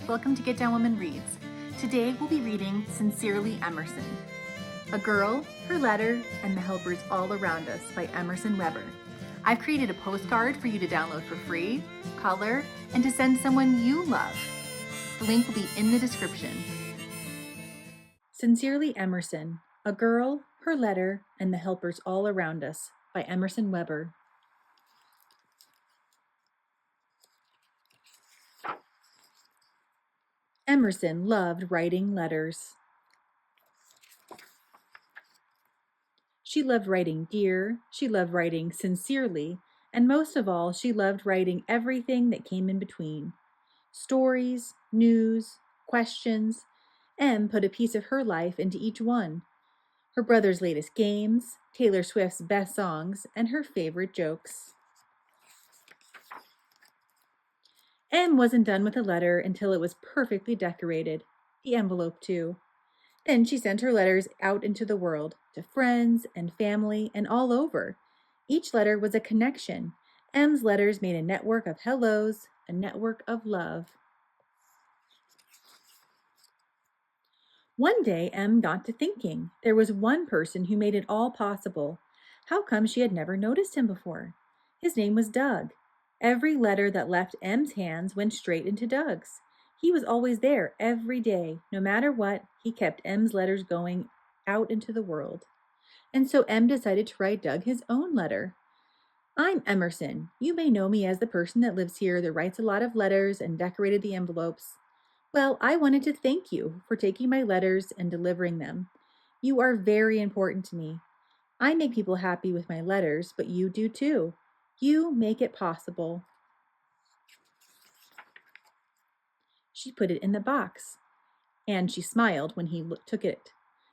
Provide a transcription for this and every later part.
welcome to Get Down Woman Reads. Today we'll be reading Sincerely Emerson. A Girl, Her Letter, and the Helpers All Around Us by Emerson Weber. I've created a postcard for you to download for free, color, and to send someone you love. The link will be in the description. Sincerely Emerson. A Girl, Her Letter, and the Helpers All Around Us by Emerson Weber. Emerson loved writing letters. She loved writing dear, she loved writing sincerely, and most of all, she loved writing everything that came in between. Stories, news, questions. Em put a piece of her life into each one. Her brother's latest games, Taylor Swift's best songs, and her favorite jokes. Em wasn't done with the letter until it was perfectly decorated, the envelope too. Then she sent her letters out into the world, to friends and family and all over. Each letter was a connection. Em's letters made a network of hellos, a network of love. One day, Em got to thinking. There was one person who made it all possible. How come she had never noticed him before? His name was Doug. Every letter that left Em's hands went straight into Doug's. He was always there every day. No matter what, he kept Em's letters going out into the world. And so Em decided to write Doug his own letter. I'm Emerson. You may know me as the person that lives here that writes a lot of letters and decorated the envelopes. Well, I wanted to thank you for taking my letters and delivering them. You are very important to me. I make people happy with my letters, but you do too. You make it possible. She put it in the box, and she smiled when he took it.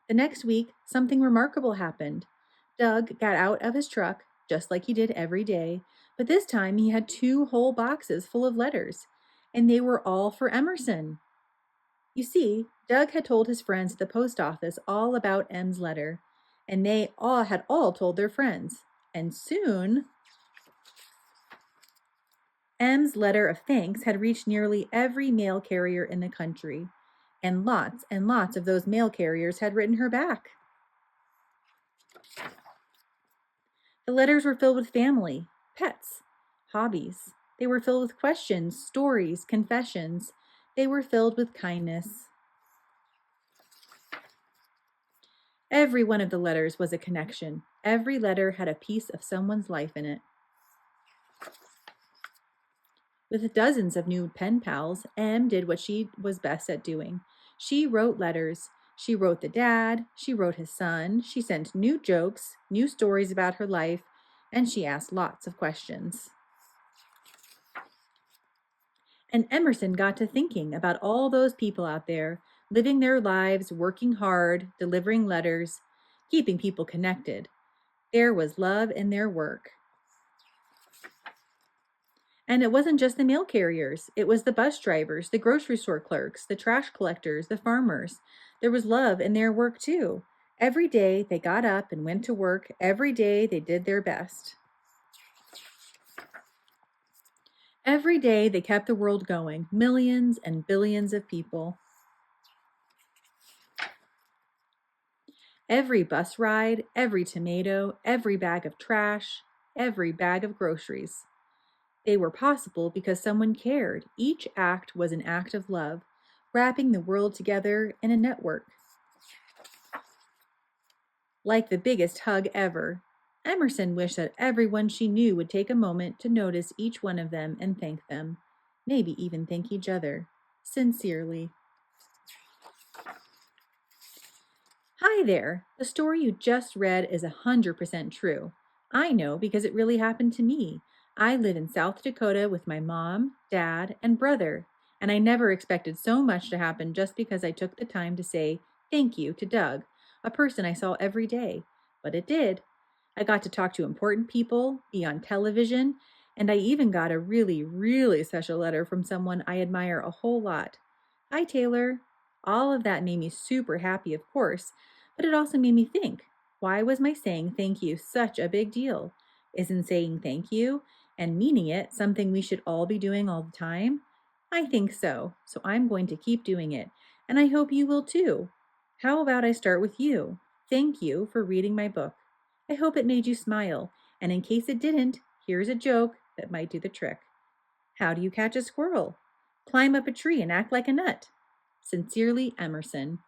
The next week, something remarkable happened. Doug got out of his truck, just like he did every day, but this time he had 2 whole boxes full of letters, and they were all for Emerson. You see, Doug had told his friends at the post office all about Em's letter, and they had all told their friends. And soon, Em's letter of thanks had reached nearly every mail carrier in the country, and lots of those mail carriers had written her back. The letters were filled with family, pets, hobbies. They were filled with questions, stories, confessions. They were filled with kindness. Every one of the letters was a connection. Every letter had a piece of someone's life in it. With dozens of new pen pals, Em did what she was best at doing. She wrote letters. She wrote the dad. She wrote his son. She sent new jokes, new stories about her life, and she asked lots of questions. And Emerson got to thinking about all those people out there, living their lives, working hard, delivering letters, keeping people connected. There was love in their work. And it wasn't just the mail carriers. It was the bus drivers, the grocery store clerks, the trash collectors, the farmers. There was love in their work too. Every day they got up and went to work. Every day they did their best. Every day they kept the world going, millions and billions of people. Every bus ride, every tomato, every bag of trash, every bag of groceries. They were possible because someone cared. Each act was an act of love, wrapping the world together in a network. Like the biggest hug ever, Emerson wished that everyone she knew would take a moment to notice each one of them and thank them, maybe even thank each other, sincerely. Hi there! The story you just read is 100% true. I know because it really happened to me. I live in South Dakota with my mom, dad, and brother, and I never expected so much to happen just because I took the time to say thank you to Doug, a person I saw every day. But it did. I got to talk to important people, be on television, and I even got a really special letter from someone I admire a whole lot. Hi, Taylor. All of that made me super happy, of course, but it also made me think, why was my saying thank you such a big deal? Isn't saying thank you and meaning it something we should all be doing all the time? I think so I'm going to keep doing it, and I hope you will too. How about I start with you? Thank you for reading my book. I hope it made you smile, and in case it didn't, here's a joke that might do the trick. How do you catch a squirrel? Climb up a tree and act like a nut. Sincerely, Emerson.